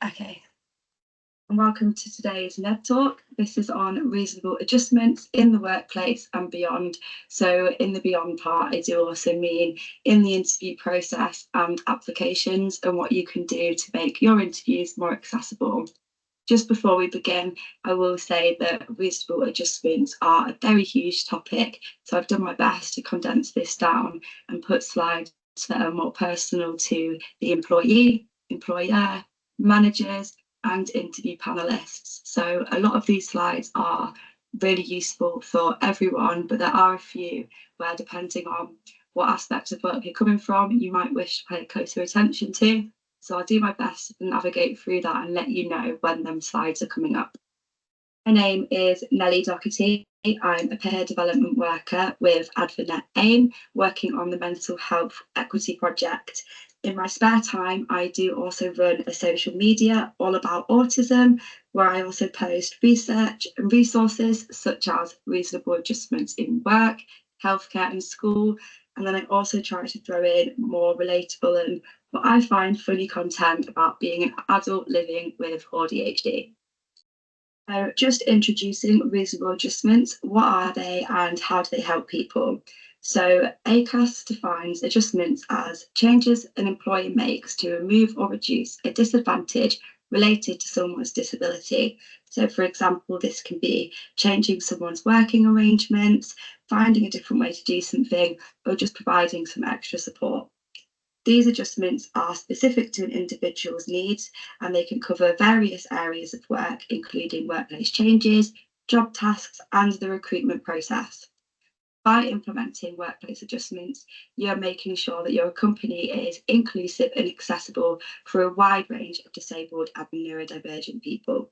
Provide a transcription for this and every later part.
Okay. And welcome to today's NED Talk. This is on reasonable adjustments in the workplace and beyond. So in the beyond part, I do also mean in the interview process and applications and what you can do to make your interviews more accessible. Just before we begin, I will say that reasonable adjustments are a very huge topic. So I've done my best to condense this down and put slides that are more personal to the employee, employer, managers, and interview panelists. So a lot of these slides are really useful for everyone, but there are a few where, depending on what aspect of work you're coming from, you might wish to pay closer attention to. So I'll do my best to navigate through that and let you know when them slides are coming up. My name is Nellie Doherty. I'm a peer development worker with AdvaNet AIM, working on the Mental Health Equity Project. In my spare time, I do also run a social media all about autism, where I also post research and resources such as reasonable adjustments in work, healthcare and school. And then I also try to throw in more relatable and what I find funny content about being an adult living with ADHD. So just introducing reasonable adjustments, what are they and how do they help people? So ACAS defines adjustments as changes an employer makes to remove or reduce a disadvantage related to someone's disability. So for example, this can be changing someone's working arrangements, finding a different way to do something, or just providing some extra support. These adjustments are specific to an individual's needs and they can cover various areas of work, including workplace changes, job tasks, and the recruitment process. By implementing workplace adjustments, you're making sure that your company is inclusive and accessible for a wide range of disabled and neurodivergent people.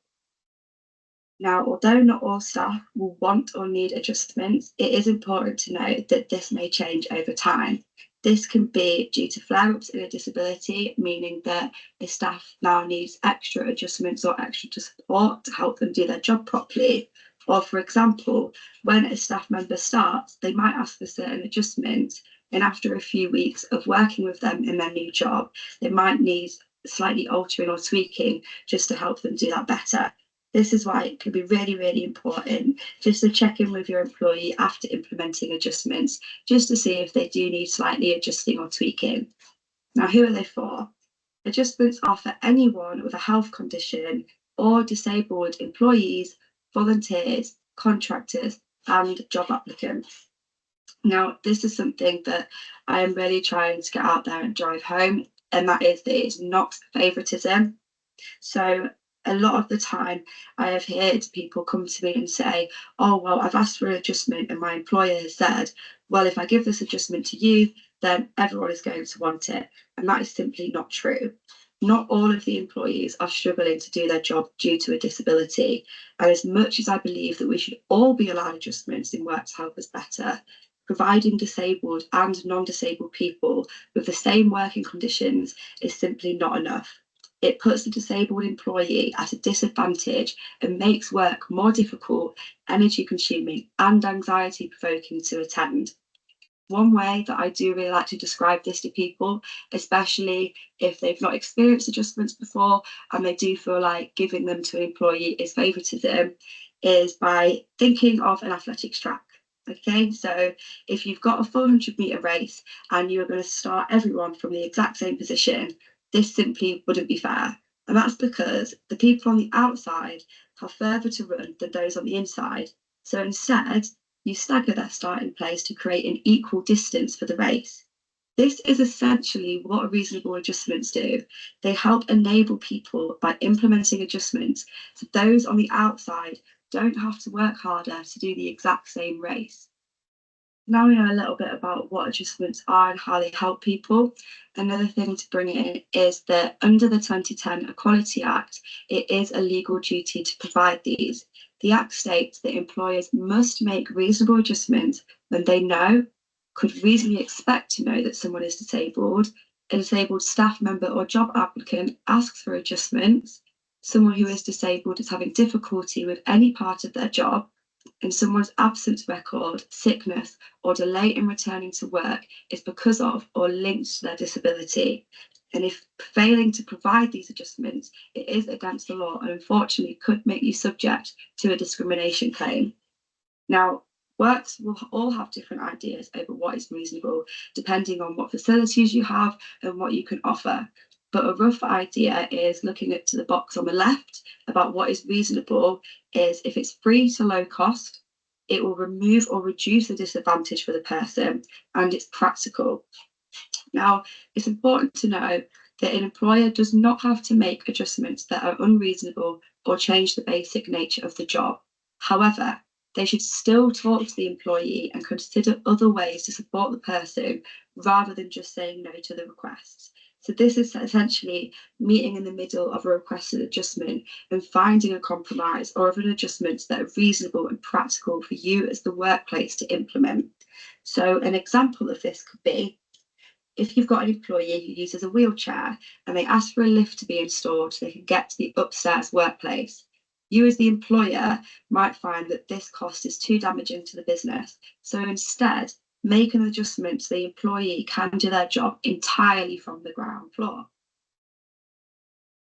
Now, although not all staff will want or need adjustments, it is important to note that this may change over time. This can be due to flare-ups in a disability, meaning that a staff now needs extra adjustments or extra support to help them do their job properly. Or for example, when a staff member starts, they might ask for certain adjustments, and after a few weeks of working with them in their new job, they might need slightly altering or tweaking just to help them do that better. This is why it can be really, really important just to check in with your employee after implementing adjustments, just to see if they do need slightly adjusting or tweaking. Now, who are they for? Adjustments are for anyone with a health condition or disabled employees, volunteers, contractors, and job applicants. Now, this is something that I am really trying to get out there and drive home, and that is that it's not favouritism. So a lot of the time I have heard people come to me and say, oh, well, I've asked for an adjustment and my employer has said, well, if I give this adjustment to you, then everyone is going to want it. And that is simply not true. Not all of the employees are struggling to do their job due to a disability. And as much as I believe that we should all be allowed adjustments in work to help us better, providing disabled and non-disabled people with the same working conditions is simply not enough. It puts the disabled employee at a disadvantage and makes work more difficult, energy consuming, and anxiety provoking to attend. One way that I do really like to describe this to people, especially if they've not experienced adjustments before and they do feel like giving them to an employee is favouritism, is by thinking of an athletics track. Okay, so if you've got a 400-metre race and you're going to start everyone from the exact same position, this simply wouldn't be fair. And that's because the people on the outside have further to run than those on the inside. So instead, you stagger their starting place to create an equal distance for the race. This is essentially what reasonable adjustments do. They help enable people by implementing adjustments so those on the outside don't have to work harder to do the exact same race. Now we know a little bit about what adjustments are and how they help people. Another thing to bring in is that under the 2010 Equality Act, it is a legal duty to provide these. The Act states that employers must make reasonable adjustments when they know, could reasonably expect to know that someone is disabled, a disabled staff member or job applicant asks for adjustments, someone who is disabled is having difficulty with any part of their job, and someone's absence record, sickness, or delay in returning to work is because of or linked to their disability. And if failing to provide these adjustments, it is against the law and unfortunately could make you subject to a discrimination claim. Now, works will all have different ideas over what is reasonable, depending on what facilities you have and what you can offer. But a rough idea is looking at to the box on the left about what is reasonable is if it's free to low cost, it will remove or reduce the disadvantage for the person, and it's practical. Now, it's important to know that an employer does not have to make adjustments that are unreasonable or change the basic nature of the job. However, they should still talk to the employee and consider other ways to support the person rather than just saying no to the requests. So this is essentially meeting in the middle of a requested adjustment and finding a compromise or other adjustments that are reasonable and practical for you as the workplace to implement. So an example of this could be if you've got an employee who uses a wheelchair and they ask for a lift to be installed so they can get to the upstairs workplace, you as the employer might find that this cost is too damaging to the business. So instead, make an adjustment so the employee can do their job entirely from the ground floor.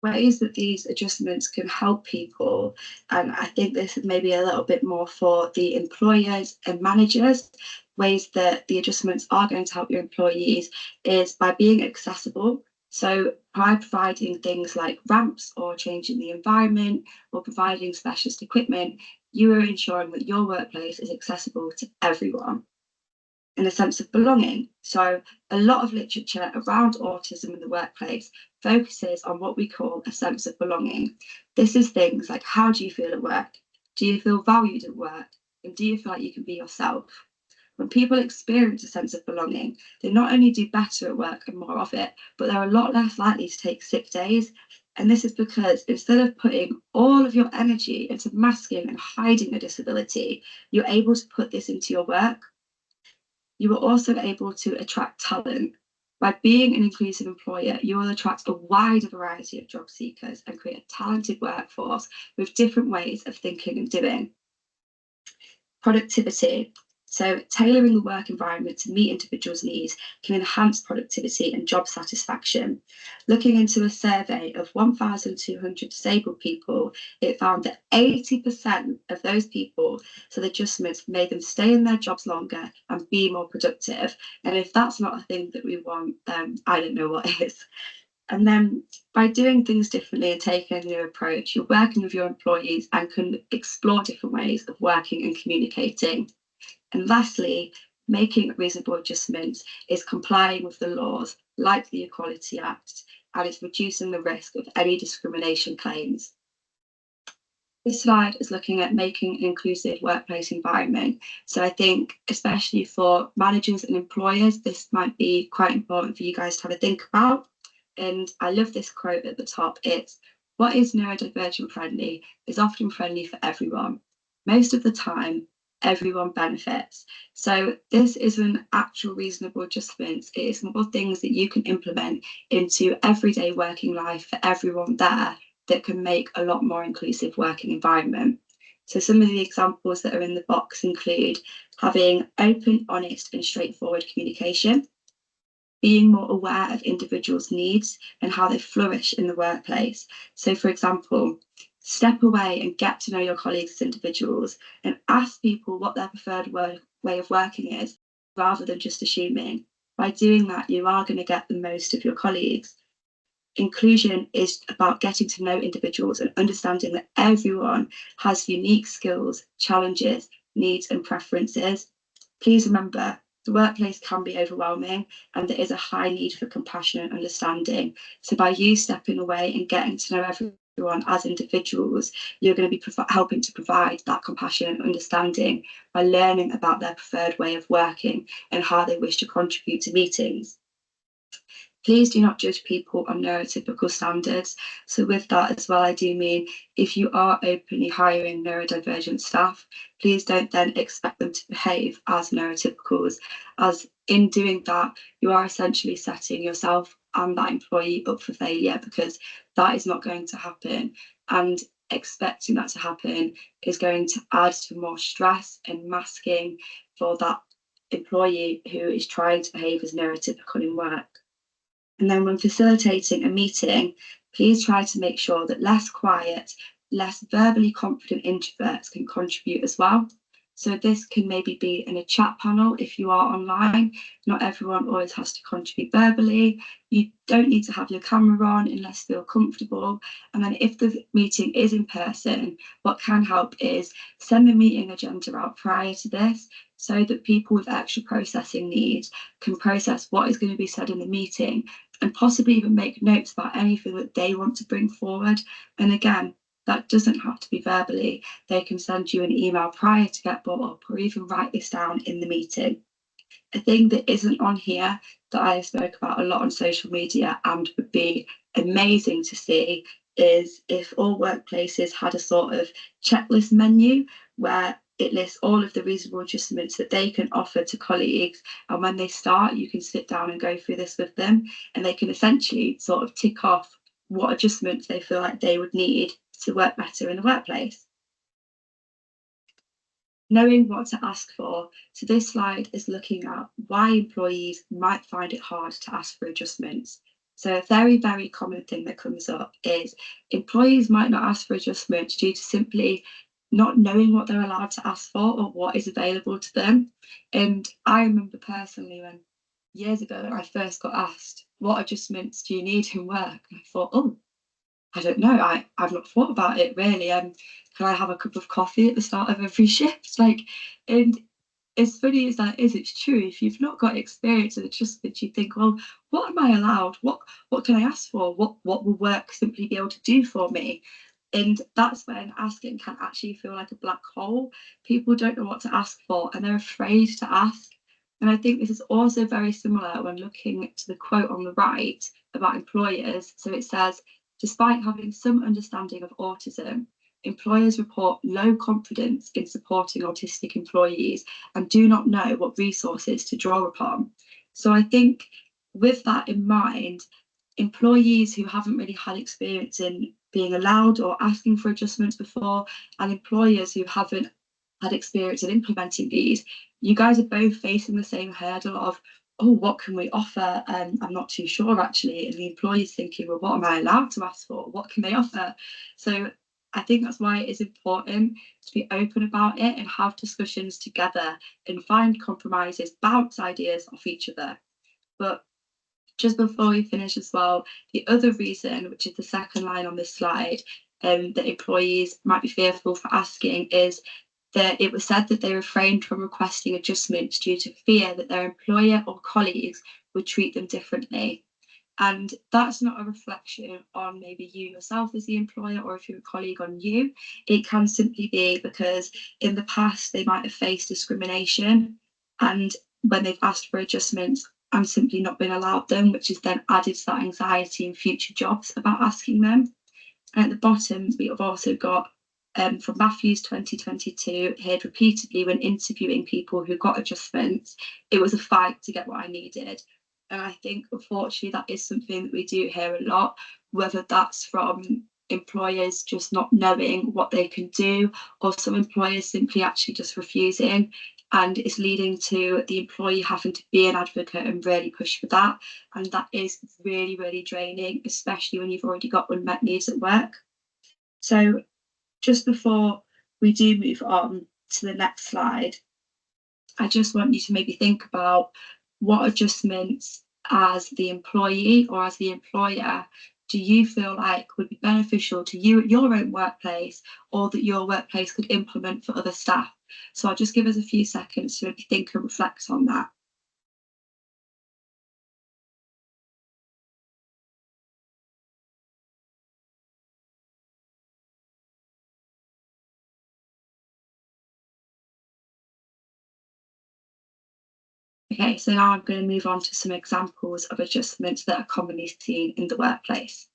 Ways that these adjustments can help people, and I think this is maybe a little bit more for the employers and managers, ways that the adjustments are going to help your employees is by being accessible. So by providing things like ramps or changing the environment or providing specialist equipment, you are ensuring that your workplace is accessible to everyone. And a sense of belonging. So a lot of literature around autism in the workplace focuses on what we call a sense of belonging. This is things like, how do you feel at work? Do you feel valued at work? And do you feel like you can be yourself? When people experience a sense of belonging, they not only do better at work and more of it, but they're a lot less likely to take sick days. And this is because instead of putting all of your energy into masking and hiding a disability, you're able to put this into your work. You are also able to attract talent. By being an inclusive employer, you will attract a wider variety of job seekers and create a talented workforce with different ways of thinking and doing. Productivity. So tailoring the work environment to meet individuals' needs can enhance productivity and job satisfaction. Looking into a survey of 1,200 disabled people, it found that 80% of those people said adjustments made them stay in their jobs longer and be more productive. And if that's not a thing that we want, then I don't know what is. And then by doing things differently and taking a new approach, you're working with your employees and can explore different ways of working and communicating. And lastly, making reasonable adjustments is complying with the laws like the Equality Act, and it's reducing the risk of any discrimination claims. This slide is looking at making an inclusive workplace environment. So I think especially for managers and employers, this might be quite important for you guys to have a think about. And I love this quote at the top. It's, what is neurodivergent friendly is often friendly for everyone. Most of the time, everyone benefits. So this isn't actual reasonable adjustments. It is more things that you can implement into everyday working life for everyone there that can make a lot more inclusive working environment. So some of the examples that are in the box include having open, honest, and straightforward communication, being more aware of individuals' needs and how they flourish in the workplace. So, for example, step away and get to know your colleagues as individuals and ask people what their preferred way of working is, rather than just assuming. By doing that, you are going to get the most of your colleagues. Inclusion is about getting to know individuals and understanding that everyone has unique skills, challenges, needs, and preferences. Please remember, the workplace can be overwhelming and there is a high need for compassion and understanding. So by you stepping away and getting to know everyone as individuals, you're going to be helping to provide that compassion and understanding by learning about their preferred way of working and how they wish to contribute to meetings. Please do not judge people on neurotypical standards. So with that as well, I do mean if you are openly hiring neurodivergent staff, please don't then expect them to behave as neurotypicals, as in doing that, you are essentially setting yourself and that employee up for failure, because that is not going to happen. And expecting that to happen is going to add to more stress and masking for that employee who is trying to behave as neurotypical in work. And then when facilitating a meeting, please try to make sure that less quiet, less verbally confident introverts can contribute as well. So this can maybe be in a chat panel if you are online. Not everyone always has to contribute verbally. You don't need to have your camera on unless you feel comfortable. And then if the meeting is in person, what can help is send the meeting agenda out prior to this so that people with extra processing needs can process what is going to be said in the meeting and possibly even make notes about anything that they want to bring forward. And again, that doesn't have to be verbally. They can send you an email prior to get brought up or even write this down in the meeting. A thing that isn't on here that I spoke about a lot on social media and would be amazing to see is if all workplaces had a sort of checklist menu where it lists all of the reasonable adjustments that they can offer to colleagues. And when they start, you can sit down and go through this with them, and they can essentially sort of tick off what adjustments they feel like they would need to work better in the workplace. Knowing what to ask for. So this slide is looking at why employees might find it hard to ask for adjustments. So a very, very common thing that comes up is employees might not ask for adjustments due to simply not knowing what they're allowed to ask for or what is available to them. And I remember personally when years ago I first got asked, what adjustments do you need in work? And I thought, oh, I don't know. I've not thought about it really. Can I have a cup of coffee at the start of every shift? Like, and as funny as that is, it's true. If you've not got experience in adjustment, you think, well, what am I allowed? What can I ask for? What will work simply be able to do for me? And that's when asking can actually feel like a black hole. People don't know what to ask for and they're afraid to ask. And I think this is also very similar when looking to the quote on the right about employers. So it says, despite having some understanding of autism, employers report low confidence in supporting autistic employees and do not know what resources to draw upon. So I think with that in mind, employees who haven't really had experience in being allowed or asking for adjustments before, and employers who haven't had experience in implementing these, you guys are both facing the same hurdle of, oh, what can we offer? I'm not too sure actually. And the employee's thinking, well, what am I allowed to ask for? What can they offer? So I think that's why it is important to be open about it and have discussions together and find compromises, bounce ideas off each other. But just before we finish as well, the other reason, which is the second line on this slide, that employees might be fearful for asking is that it was said that they refrained from requesting adjustments due to fear that their employer or colleagues would treat them differently. And that's not a reflection on maybe you yourself as the employer or if you're a colleague on you. It can simply be because in the past they might have faced discrimination, and when they've asked for adjustments and simply not been allowed them, which has then added to that anxiety in future jobs about asking them. And at the bottom, we have also got from Matthews 2022, heard repeatedly when interviewing people who got adjustments, it was a fight to get what I needed. And I think, unfortunately, that is something that we do hear a lot, whether that's from employers just not knowing what they can do, or some employers simply actually just refusing. And it's leading to the employee having to be an advocate and really push for that. And that is really, really draining, especially when you've already got unmet needs at work. So just before we do move on to the next slide, I just want you to maybe think about what adjustments as the employee or as the employer do you feel like would be beneficial to you at your own workplace, or that your workplace could implement for other staff. So I'll just give us a few seconds to maybe think and reflect on that. Okay, so now I'm going to move on to some examples of adjustments that are commonly seen in the workplace.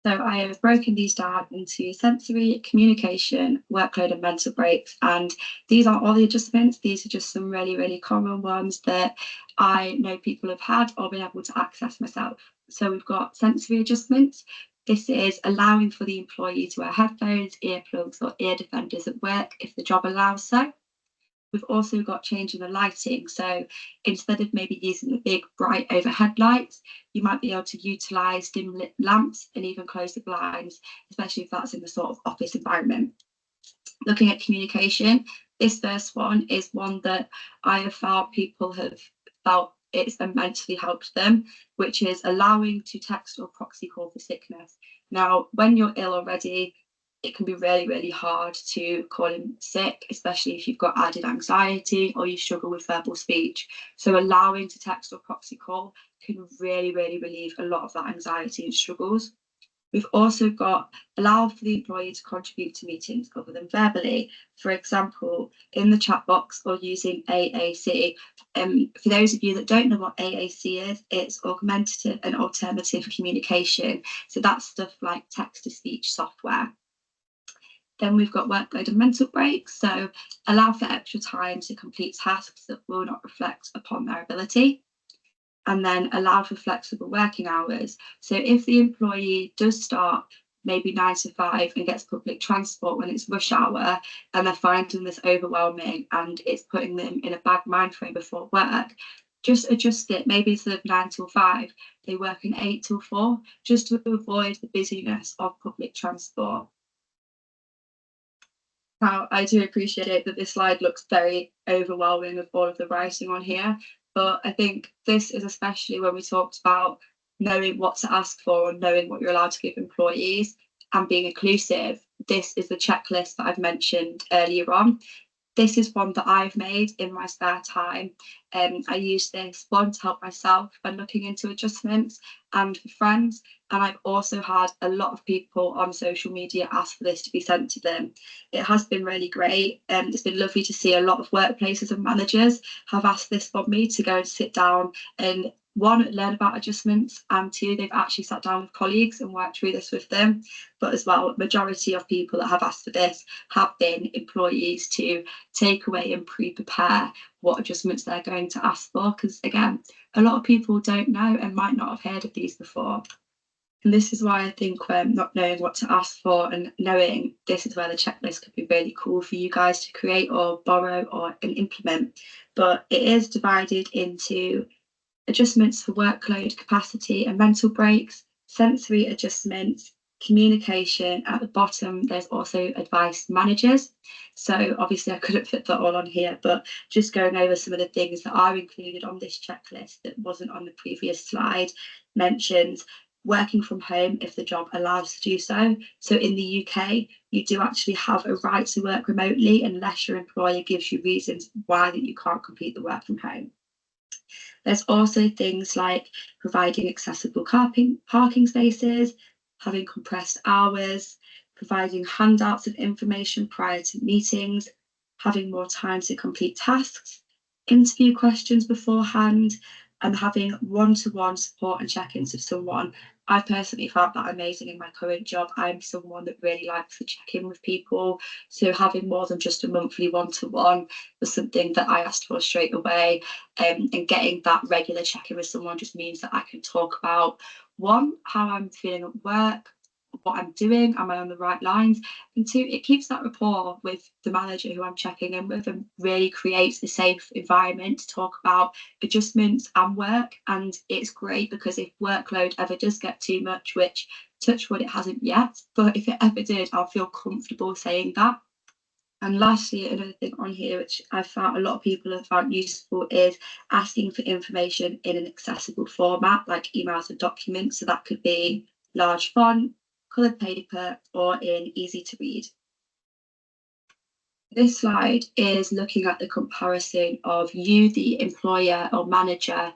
So I have broken these down into sensory, communication, workload, and mental breaks. And these aren't all the adjustments. These are just some really, really common ones that I know people have had or been able to access myself. So we've got sensory adjustments. This is allowing for the employee to wear headphones, earplugs, or ear defenders at work if the job allows so. We've also got changing the lighting. So instead of maybe using the big bright overhead lights, you might be able to utilise dim lit lamps and even close the blinds, especially if that's in the sort of office environment. Looking at communication, this first one is one that I have found people have felt it's immensely helped them, which is allowing to text or proxy call for sickness. Now, when you're ill already, it can be really, really hard to call in sick, especially if you've got added anxiety or you struggle with verbal speech. So allowing to text or proxy call can really, really relieve a lot of that anxiety and struggles. We've also got allow for the employee to contribute to meetings other than verbally. For example, in the chat box or using AAC. For those of you that don't know what AAC is, it's augmentative and alternative communication. So that's stuff like text-to-speech software. Then we've got workload and mental breaks. So allow for extra time to complete tasks that will not reflect upon their ability. And then allow for flexible working hours. So if the employee does start maybe 9 to 5 and gets public transport when it's rush hour and they're finding this overwhelming and it's putting them in a bad mind frame before work, just adjust it. Maybe instead of 9 till 5, they work in 8 till 4, just to avoid the busyness of public transport. Now, I do appreciate that this slide looks very overwhelming with all of the writing on here, but I think this is especially when we talked about knowing what to ask for and knowing what you're allowed to give employees and being inclusive. This is the checklist that I've mentioned earlier on. This is one that I've made in my spare time. I use this one to help myself when looking into adjustments and for friends. And I've also had a lot of people on social media ask for this to be sent to them. It has been really great. It's been lovely to see a lot of workplaces and managers have asked this from me to go and sit down and one, learn about adjustments, and two, they've actually sat down with colleagues and worked through this with them. But as well, majority of people that have asked for this have been employees to take away and pre-prepare what adjustments they're going to ask for, because again, a lot of people don't know and might not have heard of these before. And this is why I think not knowing what to ask for and knowing this is where the checklist could be really cool for you guys to create or borrow or and implement. But it is divided into adjustments for workload, capacity and mental breaks, sensory adjustments, communication. At the bottom, there's also advice managers. So obviously I couldn't fit that all on here, but just going over some of the things that are included on this checklist that wasn't on the previous slide mentions working from home if the job allows to do so. So in the UK, you do actually have a right to work remotely unless your employer gives you reasons why that you can't complete the work from home. There's also things like providing accessible parking spaces, having compressed hours, providing handouts of information prior to meetings, having more time to complete tasks, interview questions beforehand, and having one-to-one support and check-ins with someone. I personally found that amazing in my current job. I'm someone that really likes to check in with people. So having more than just a monthly one-to-one was something that I asked for straight away. And getting that regular check-in with someone just means that I can talk about, one, how I'm feeling at work, what I'm doing, am I on the right lines? And two, it keeps that rapport with the manager who I'm checking in with and really creates a safe environment to talk about adjustments and work. And it's great because if workload ever does get too much, which touch wood it hasn't yet, but if it ever did, I'll feel comfortable saying that. And lastly, another thing on here, which I found a lot of people have found useful, is asking for information in an accessible format, like emails and documents. So that could be large font, coloured paper, or in easy to read. This slide is looking at the comparison of you, the employer or manager,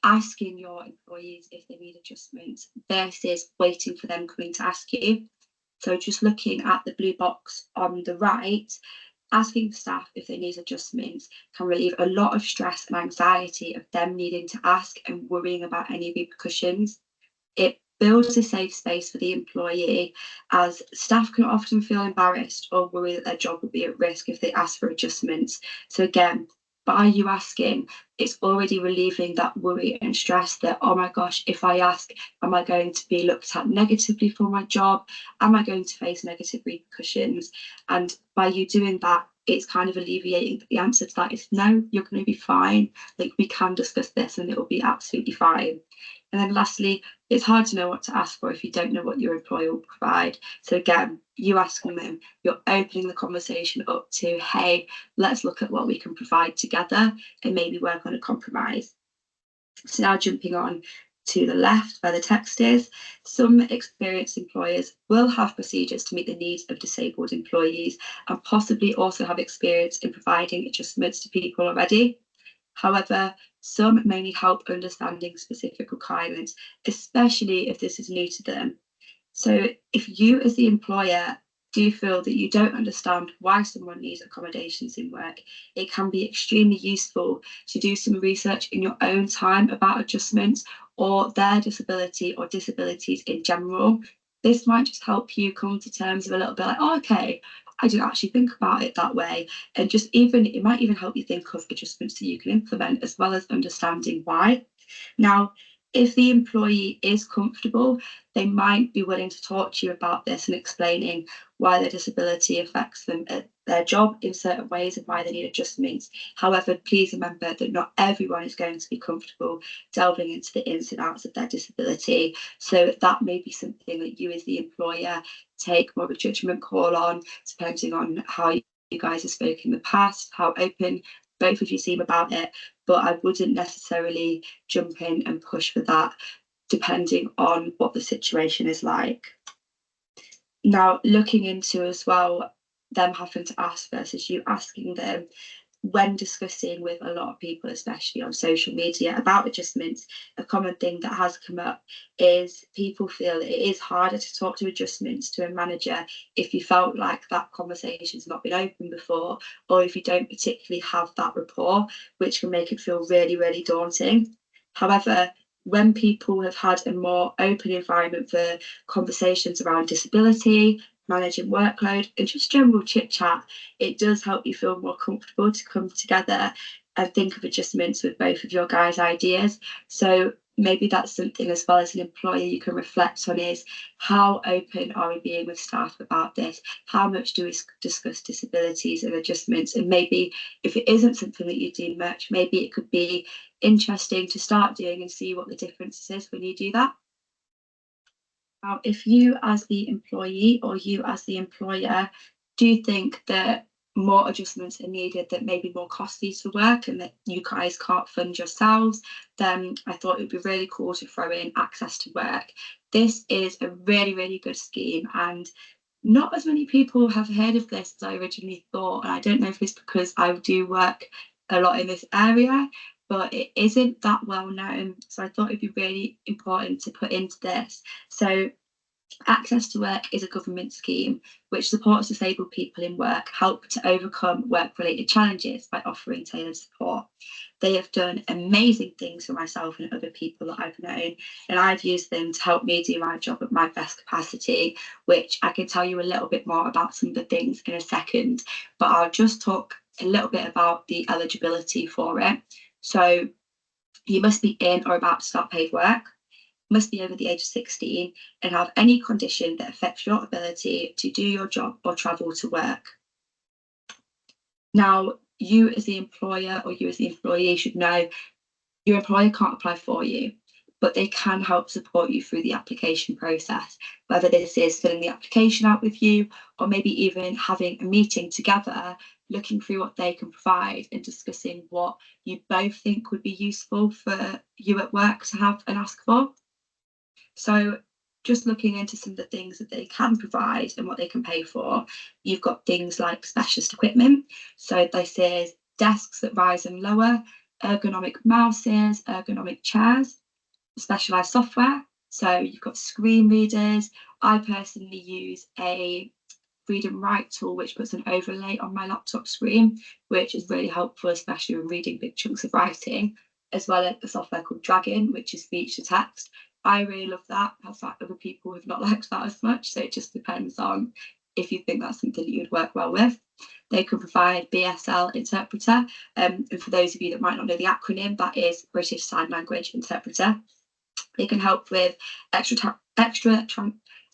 asking your employees if they need adjustments versus waiting for them coming to ask you. So just looking at the blue box on the right, asking staff if they need adjustments can relieve a lot of stress and anxiety of them needing to ask and worrying about any repercussions. It builds a safe space for the employee, as staff can often feel embarrassed or worry that their job will be at risk if they ask for adjustments. So again, by you asking, it's already relieving that worry and stress that, oh my gosh, if I ask, am I going to be looked at negatively for my job? Am I going to face negative repercussions? And by you doing that, it's kind of alleviating that the answer to that is no, you're going to be fine. Like, we can discuss this and it will be absolutely fine. And then lastly, it's hard to know what to ask for if you don't know what your employer will provide. So again, you asking them, you're opening the conversation up to, hey, let's look at what we can provide together and maybe work on a compromise. So now jumping on to the left where the text is, some experienced employers will have procedures to meet the needs of disabled employees and possibly also have experience in providing adjustments to people already. However, some may need help understanding specific requirements, especially if this is new to them. So if you as the employer do feel that you don't understand why someone needs accommodations in work, it can be extremely useful to do some research in your own time about adjustments or their disability or disabilities in general. This might just help you come to terms with a little bit like, oh, okay, I didn't actually think about it that way. And just even, it might even help you think of adjustments that you can implement as well as understanding why. Now, if the employee is comfortable, they might be willing to talk to you about this and explaining why their disability affects them at their job in certain ways and why they need adjustments. However, please remember that not everyone is going to be comfortable delving into the ins and outs of their disability. So that may be something that you as the employer take more of a judgment call on, depending on how you guys have spoken in the past, how open both of you seem about it. But I wouldn't necessarily jump in and push for that, depending on what the situation is like. Now, looking into as well, them having to ask versus you asking them, when discussing with a lot of people, especially on social media, about adjustments, a common thing that has come up is people feel it is harder to talk to adjustments to a manager if you felt like that conversation's not been open before, or if you don't particularly have that rapport, which can make it feel really, really daunting. However, when people have had a more open environment for conversations around disability, managing workload, and just general chit chat, it does help you feel more comfortable to come together and think of adjustments with both of your guys' ideas. So maybe that's something as well as an employer you can reflect on, is how open are we being with staff about this? How much do we discuss disabilities and adjustments? And maybe if it isn't something that you do much, maybe it could be interesting to start doing and see what the difference is when you do that. Now, if you as the employee or you as the employer do think that more adjustments are needed that may be more costly to work and that you guys can't fund yourselves, then I thought it would be really cool to throw in access to work. This is a really, really good scheme, and not as many people have heard of this as I originally thought. And I don't know if it's because I do work a lot in this area, but it isn't that well known. So I thought it'd be really important to put into this. So Access to Work is a government scheme which supports disabled people in work help to overcome work-related challenges by offering tailored support. They have done amazing things for myself and other people that I've known, and I've used them to help me do my job at my best capacity, which I can tell you a little bit more about some of the things in a second, but I'll just talk a little bit about the eligibility for it. So you must be in or about to start paid work, must be over the age of 16, and have any condition that affects your ability to do your job or travel to work. Now, you as the employer or you as the employee should know your employer can't apply for you, but they can help support you through the application process, whether this is filling the application out with you or maybe even having a meeting together, looking through what they can provide and discussing what you both think would be useful for you at work to have and ask for. So just looking into some of the things that they can provide and what they can pay for, you've got things like specialist equipment. So this is desks that rise and lower, ergonomic mouses, ergonomic chairs, specialised software. So you've got screen readers. I personally use a read and write tool which puts an overlay on my laptop screen, which is really helpful, especially when reading big chunks of writing, as well as a software called Dragon, which is speech to text. I really love that. I've had other people who've not liked that as much, so it just depends on if you think that's something that you'd work well with. They can provide BSL interpreter, and for those of you that might not know the acronym, that is British Sign Language Interpreter. They can help with extra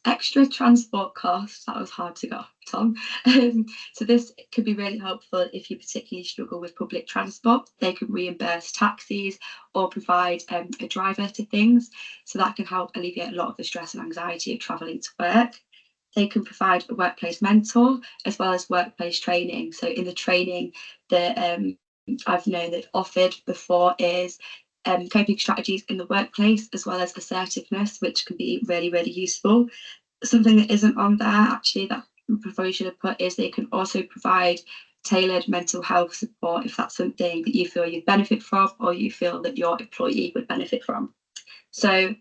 extra transport costs. That was hard to get off, Tom. So this could be really helpful if you particularly struggle with public transport. They can reimburse taxis or provide a driver to things. So that can help alleviate a lot of the stress and anxiety of travelling to work. They can provide a workplace mentor as well as workplace training. So in the training that I've known they've offered before is coping strategies in the workplace as well as assertiveness, which can be really, really useful. Something that isn't on there actually that I probably should have put is they can also provide tailored mental health support if that's something that you feel you'd benefit from or you feel that your employee would benefit from. So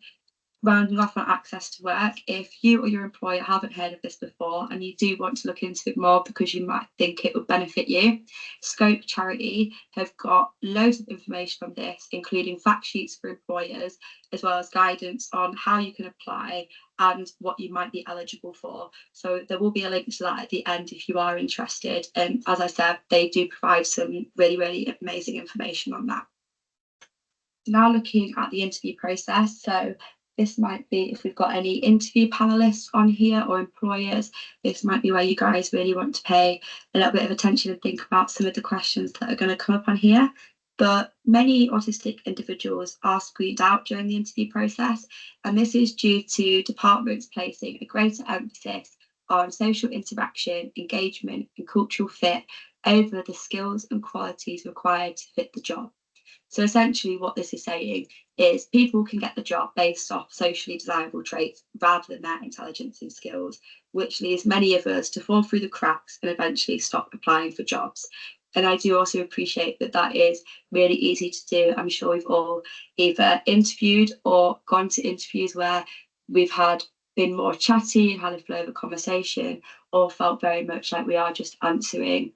rounding off on access to work, if you or your employer haven't heard of this before and you do want to look into it more because you might think it would benefit you, Scope Charity have got loads of information on this, including fact sheets for employers, as well as guidance on how you can apply and what you might be eligible for. So there will be a link to that at the end if you are interested. And as I said, they do provide some really, really amazing information on that. Now looking at the interview process, so this might be if we've got any interview panelists on here or employers, this might be where you guys really want to pay a little bit of attention and think about some of the questions that are going to come up on here. But many autistic individuals are screened out during the interview process, and this is due to departments placing a greater emphasis on social interaction, engagement, and cultural fit over the skills and qualities required to fit the job. So essentially what this is saying is people can get the job based off socially desirable traits rather than their intelligence and skills, which leaves many of us to fall through the cracks and eventually stop applying for jobs. And I do also appreciate that that is really easy to do. I'm sure we've all either interviewed or gone to interviews where we've been more chatty and had a flow of a conversation, or felt very much like we are just answering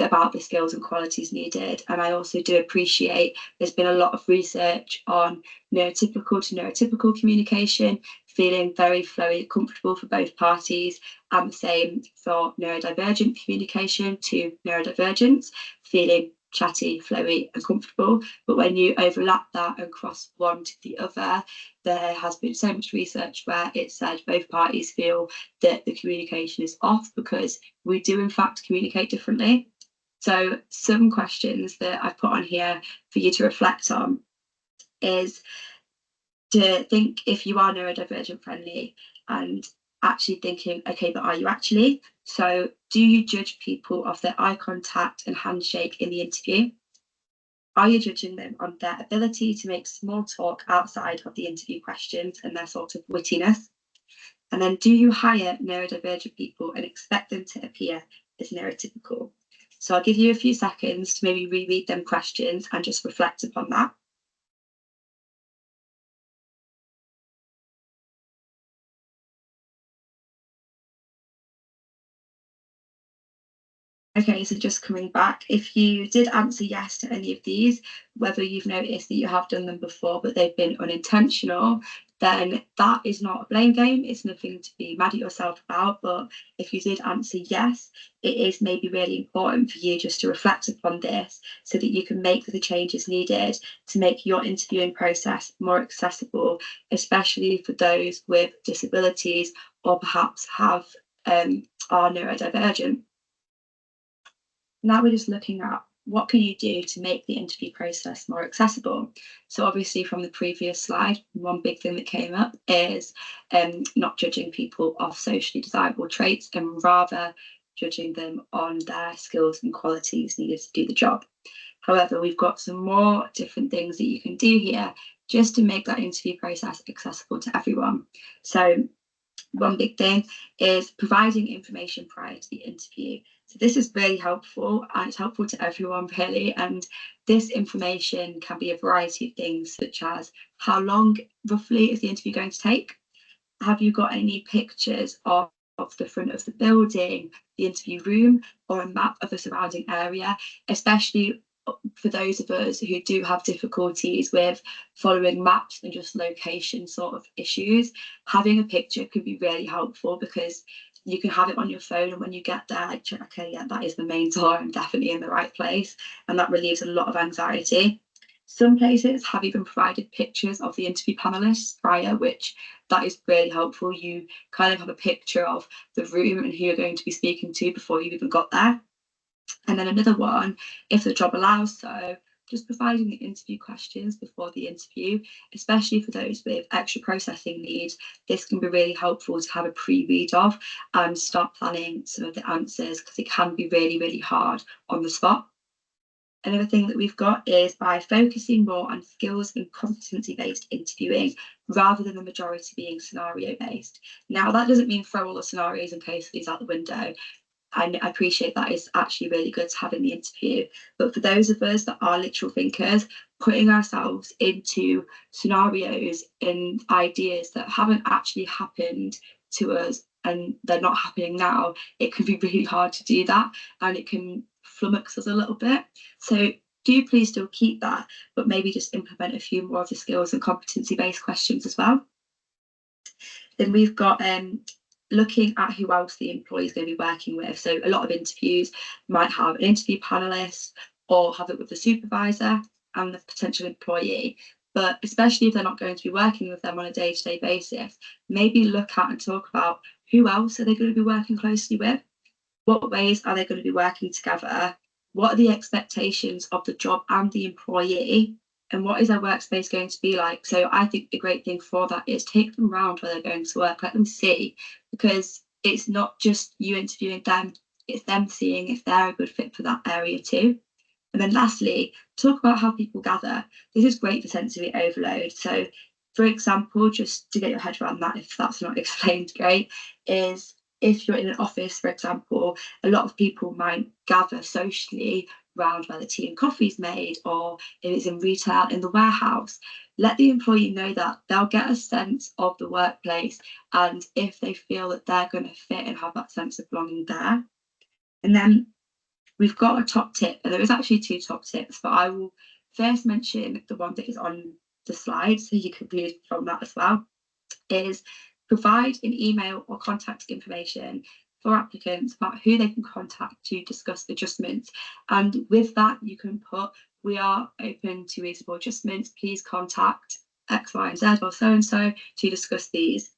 about the skills and qualities needed. And I also do appreciate there's been a lot of research on neurotypical to neurotypical communication, feeling very flowy, comfortable for both parties, and the same for neurodivergent communication to neurodivergence, feeling chatty, flowy, and comfortable. But when you overlap that and cross one to the other, there has been so much research where it said both parties feel that the communication is off because we do in fact communicate differently. So some questions that I've put on here for you to reflect on is to think if you are neurodivergent friendly and actually thinking, okay, but are you actually? So do you judge people off their eye contact and handshake in the interview? Are you judging them on their ability to make small talk outside of the interview questions and their sort of wittiness? And then do you hire neurodivergent people and expect them to appear as neurotypical? So I'll give you a few seconds to maybe reread them questions and just reflect upon that. Okay, so just coming back, if you did answer yes to any of these, whether you've noticed that you have done them before but they've been unintentional, then that is not a blame game. It's nothing to be mad at yourself about. But if you did answer yes, it is maybe really important for you just to reflect upon this so that you can make the changes needed to make your interviewing process more accessible, especially for those with disabilities or perhaps are neurodivergent. Now we're just looking at what can you do to make the interview process more accessible. So obviously from the previous slide, one big thing that came up is not judging people off socially desirable traits and rather judging them on their skills and qualities needed to do the job. However, we've got some more different things that you can do here just to make that interview process accessible to everyone. So one big thing is providing information prior to the interview. So this is really helpful and it's helpful to everyone really. And this information can be a variety of things such as how long roughly is the interview going to take? Have you got any pictures of the front of the building, the interview room, or a map of the surrounding area, especially for those of us who do have difficulties with following maps and just location sort of issues. Having a picture could be really helpful because you can have it on your phone and when you get there, like, okay, yeah, that is the main door, I'm definitely in the right place, and that relieves a lot of anxiety. Some places have even provided pictures of the interview panelists prior, which that is really helpful. You kind of have a picture of the room and who you're going to be speaking to before you've even got there. And then another one, if the job allows so, just providing the interview questions before the interview, especially for those with extra processing needs. This can be really helpful to have a pre-read of and start planning some of the answers, because it can be really, really hard on the spot. Another thing that we've got is by focusing more on skills and competency-based interviewing rather than the majority being scenario-based. Now, that doesn't mean throw all the scenarios and case studies out the window. I appreciate that is actually really good to have in the interview. But for those of us that are literal thinkers, putting ourselves into scenarios and ideas that haven't actually happened to us and they're not happening now, it can be really hard to do that, and it can flummox us a little bit. So do please still keep that, but maybe just implement a few more of the skills and competency-based questions as well. Then we've got looking at who else the employee is going to be working with. So a lot of interviews might have an interview panelist or have it with the supervisor and the potential employee. But especially if they're not going to be working with them on a day-to-day basis, maybe look at and talk about who else are they going to be working closely with? What ways are they going to be working together? What are the expectations of the job and the employee? And what is their workspace going to be like? So I think the great thing for that is take them around where they're going to work, let them see, because it's not just you interviewing them, it's them seeing if they're a good fit for that area too. And then lastly, talk about how people gather. This is great for sensory overload. So for example, just to get your head around that, if that's not explained great, is if you're in an office, for example, a lot of people might gather socially around where the tea and coffee is made, or if it's in retail, in the warehouse. Let the employee know that they'll get a sense of the workplace, and if they feel that they're going to fit and have that sense of belonging there. And then we've got a top tip, and there is actually 2 top tips, but I will first mention the one that is on the slide, so you can read from that as well, is provide an email or contact information for applicants about who they can contact to discuss adjustments. And with that, you can put, we are open to reasonable adjustments, please contact X, Y, and Z or so-and-so to discuss these.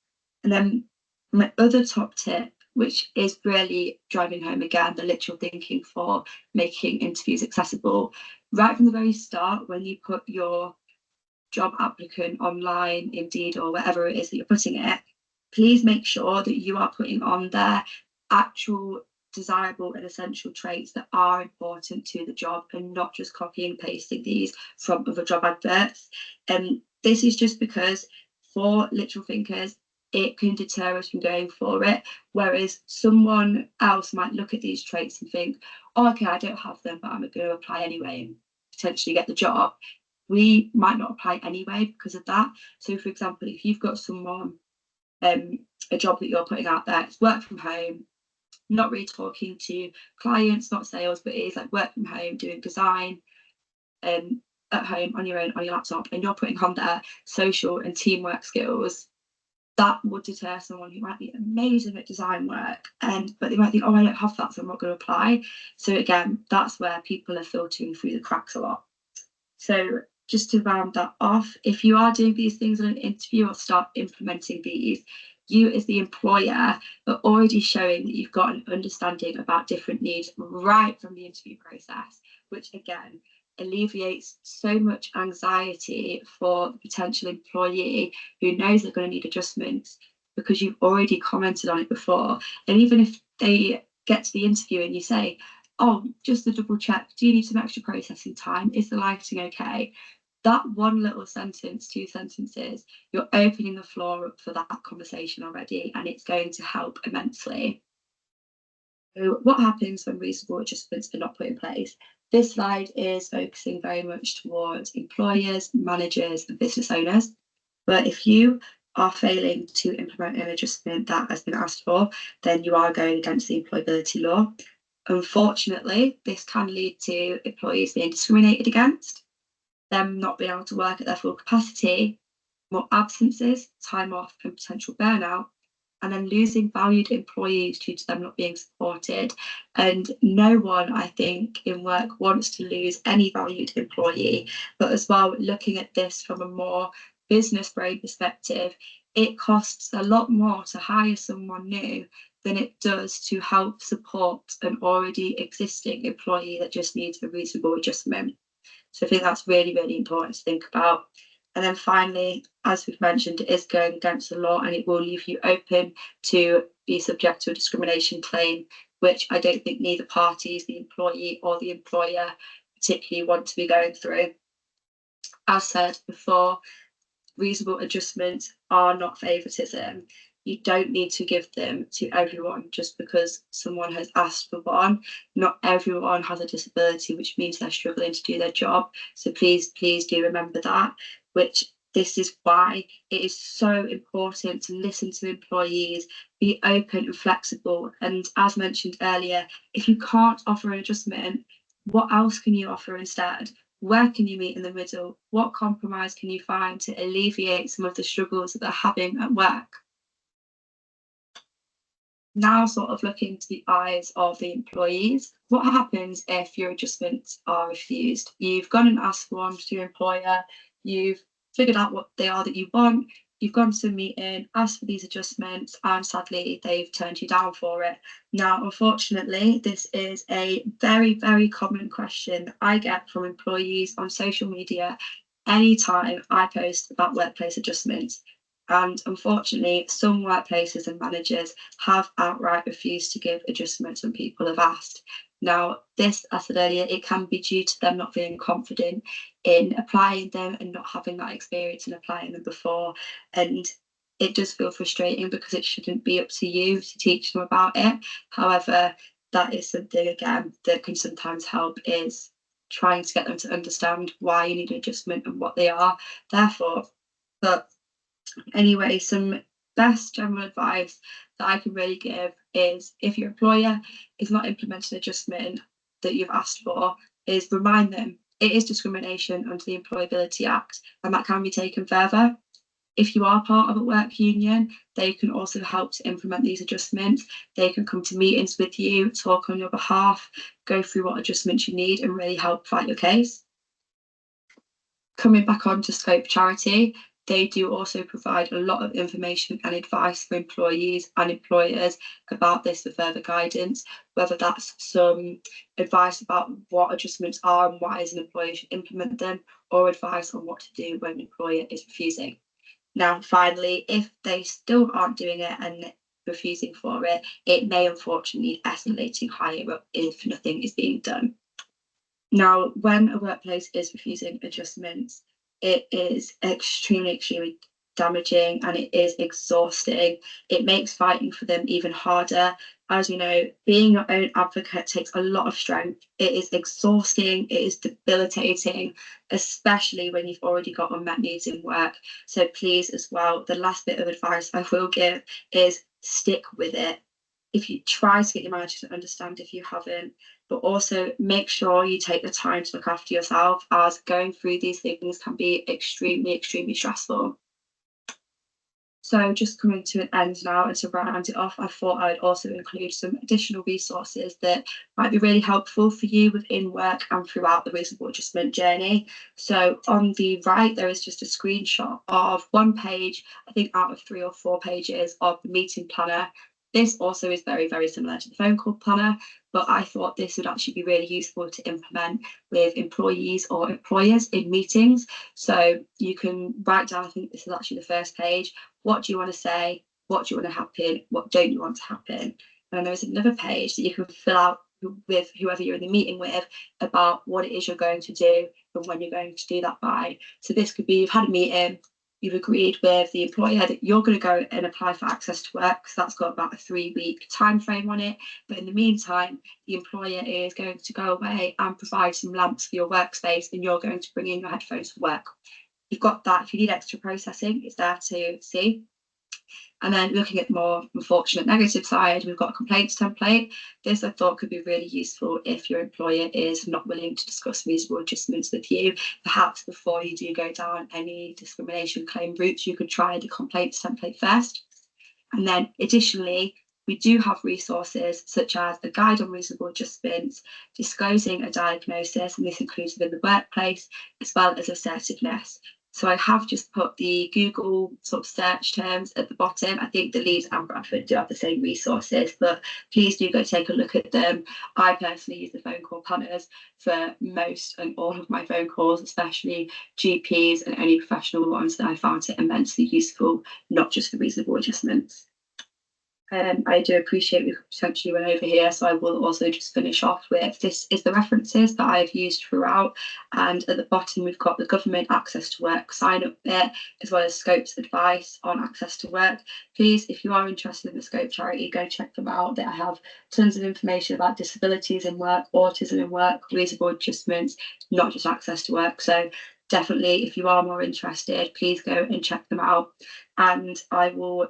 And then my other top tip, which is really driving home again the literal thinking for making interviews accessible, right from the very start, when you put your job applicant online, Indeed, or wherever it is that you're putting it, please make sure that you are putting on there actual desirable and essential traits that are important to the job, and not just copying and pasting these from other job adverts. And this is just because for literal thinkers, it can deter us from going for it, whereas someone else might look at these traits and think, oh, okay, I don't have them, but I'm going to apply anyway and potentially get the job. We might not apply anyway because of that. So for example, if you've got someone, a job that you're putting out there, it's work from home, not really talking to clients, not sales, but it is like work from home, doing design at home on your own, on your laptop, and you're putting on their social and teamwork skills, that would deter someone who might be amazing at design work, but they might think, oh, I don't have that, so I'm not going to apply. So again, that's where people are filtering through the cracks a lot. So just to round that off, if you are doing these things in an interview or start implementing these, you as the employer are already showing that you've got an understanding about different needs right from the interview process, which again alleviates so much anxiety for the potential employee who knows they're going to need adjustments, because you've already commented on it before. And even if they get to the interview and you say, oh, just to double check, do you need some extra processing time? Is the lighting okay? That one little sentence, 2 sentences, you're opening the floor up for that conversation already, and it's going to help immensely. So what happens when reasonable adjustments are not put in place? This slide is focusing very much towards employers, managers, and business owners. But if you are failing to implement an adjustment that has been asked for, then you are going against the employability law. Unfortunately, this can lead to employees being discriminated against, them not being able to work at their full capacity, more absences, time off, and potential burnout. and then losing valued employees due to them not being supported. And no one, I think, in work wants to lose any valued employee. But as well, looking at this from a more business brain perspective, it costs a lot more to hire someone new than it does to help support an already existing employee that just needs a reasonable adjustment. So I think that's really, really important to think about. And then finally, as we've mentioned, it is going against the law and it will leave you open to be subject to a discrimination claim, which I don't think neither parties, the employee or the employer, particularly want to be going through. As said before, reasonable adjustments are not favouritism. You don't need to give them to everyone just because someone has asked for one. Not everyone has a disability, which means they're struggling to do their job. So please do remember that, which this is why it is so important to listen to employees, be open and flexible. And as mentioned earlier, if you can't offer an adjustment, what else can you offer instead? Where can you meet in the middle? What compromise can you find to alleviate some of the struggles that they're having at work? Now, sort of looking to the eyes of the employees, what happens if your adjustments are refused? You've gone and asked for one to your employer, you've figured out what they are that you want, you've gone to a meeting, asked for these adjustments, and sadly, they've turned you down for it. Now, unfortunately, this is a very, very common question that I get from employees on social media anytime I post about workplace adjustments. And unfortunately, some workplaces and managers have outright refused to give adjustments when people have asked. Now, this, as I said earlier, it can be due to them not feeling confident in applying them and not having that experience in applying them before. And it does feel frustrating because it shouldn't be up to you to teach them about it. However, that is something, again, that can sometimes help, is trying to get them to understand why you need an adjustment and what they are there for. But anyway, some best general advice that I can really give is, if your employer is not implementing adjustment that you've asked for, is remind them it is discrimination under the Employability Act and that can be taken further. If you are part of a work union, they can also help to implement these adjustments. They can come to meetings with you, talk on your behalf, go through what adjustments you need and really help fight your case. Coming back on to Scope Charity, they do also provide a lot of information and advice for employees and employers about this for further guidance, whether that's some advice about what adjustments are and why as an employer should implement them, or advice on what to do when an employer is refusing. Now, finally, if they still aren't doing it and refusing for it, it may unfortunately be escalating higher up if nothing is being done. Now, when a workplace is refusing adjustments, it is extremely damaging and it is exhausting. It makes fighting for them even harder. As we know, being your own advocate takes a lot of strength. It is exhausting, it is debilitating, especially when you've already got unmet needs in work. So please, as well, the last bit of advice I will give is stick with it. If you try to get your manager to understand if you haven't, but also make sure you take the time to look after yourself, as going through these things can be extremely stressful. So just coming to an end now, and to round it off, I thought I'd also include some additional resources that might be really helpful for you within work and throughout the reasonable adjustment journey. So on the right, there is just a screenshot of one page, I think out of 3 or 4 pages, of the meeting planner. This also is very similar to the phone call planner, but I thought this would actually be really useful to implement with employees or employers in meetings. So you can write down, I think this is actually the first page, what do you want to say, what do you want to happen, what don't you want to happen? And then there's another page that you can fill out with whoever you're in the meeting with about what it is you're going to do and when you're going to do that by. So this could be, you've had a meeting, you've agreed with the employer that you're going to go and apply for access to work, because that's got about a 3-week time frame on it. But in the meantime, the employer is going to go away and provide some lamps for your workspace, and you're going to bring in your headphones for work. You've got that. If you need extra processing, it's there to see. And then looking at the more unfortunate negative side, we've got a complaints template. This I thought could be really useful if your employer is not willing to discuss reasonable adjustments with you. Perhaps before you do go down any discrimination claim routes, you could try the complaints template first. And then additionally, we do have resources such as a guide on reasonable adjustments, disclosing a diagnosis, and this includes within the workplace, as well as assertiveness. So I have just put the Google sort of search terms at the bottom. I think the Leeds and Bradford do have the same resources, but please do go take a look at them. I personally use the phone call planners for most and all of my phone calls, especially GPs and any professional ones, that I found it immensely useful, not just for reasonable adjustments. I do appreciate we've potentially run over here, so I will also just finish off with this is the references that I've used throughout, and at the bottom we've got the government access to work sign up there, as well as Scope's advice on access to work. Please, if you are interested in the Scope charity, go check them out. They have tons of information about disabilities in work, autism in work, reasonable adjustments, not just access to work. So definitely, if you are more interested, please go and check them out. And I will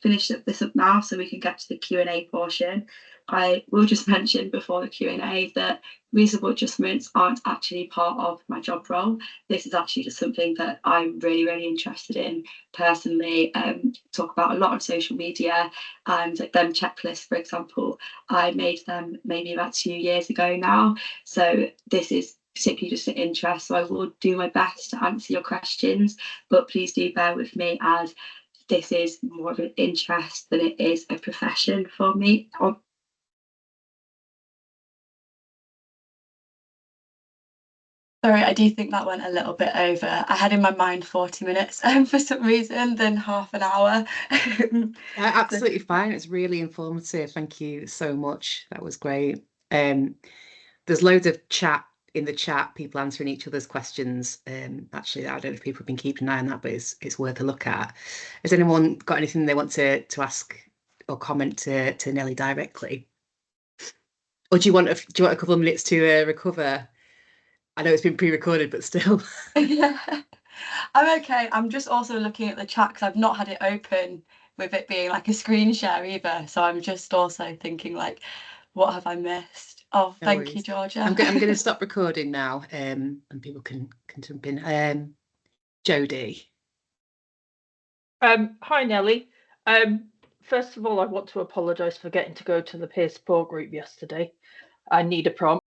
finish this up now so we can get to the Q&A portion. I will just mention before the Q&A that reasonable adjustments aren't actually part of my job role. This is actually just something that I'm really, really interested in personally. Talk about a lot on social media, and like them checklists, for example, I made them maybe about 2 years ago now. So this is particularly just an interest. So I will do my best to answer your questions, but please do bear with me as this is more of an interest than it is a profession for me. Sorry, I do think that went a little bit over. I had in my mind 40 minutes for some reason, then half an hour. Absolutely fine. It's really informative. Thank you so much. That was great. There's loads of chat in the chat, people answering each other's questions. Actually, I don't know if people have been keeping an eye on that, but it's worth a look at. Has anyone got anything they want to ask or comment to Nelly directly? Or do you want a couple of minutes to recover? I know it's been pre-recorded, but still. Yeah, I'm okay. I'm just also looking at the chat because I've not had it open with it being like a screen share either. So I'm just also thinking like, what have I missed? Oh, No thank you, worries. Georgia. I'm going to stop recording now, and people can jump in. Jodie. Hi, Nelly. First of all, I want to apologise for getting to go to the peer support group yesterday. I need a prompt.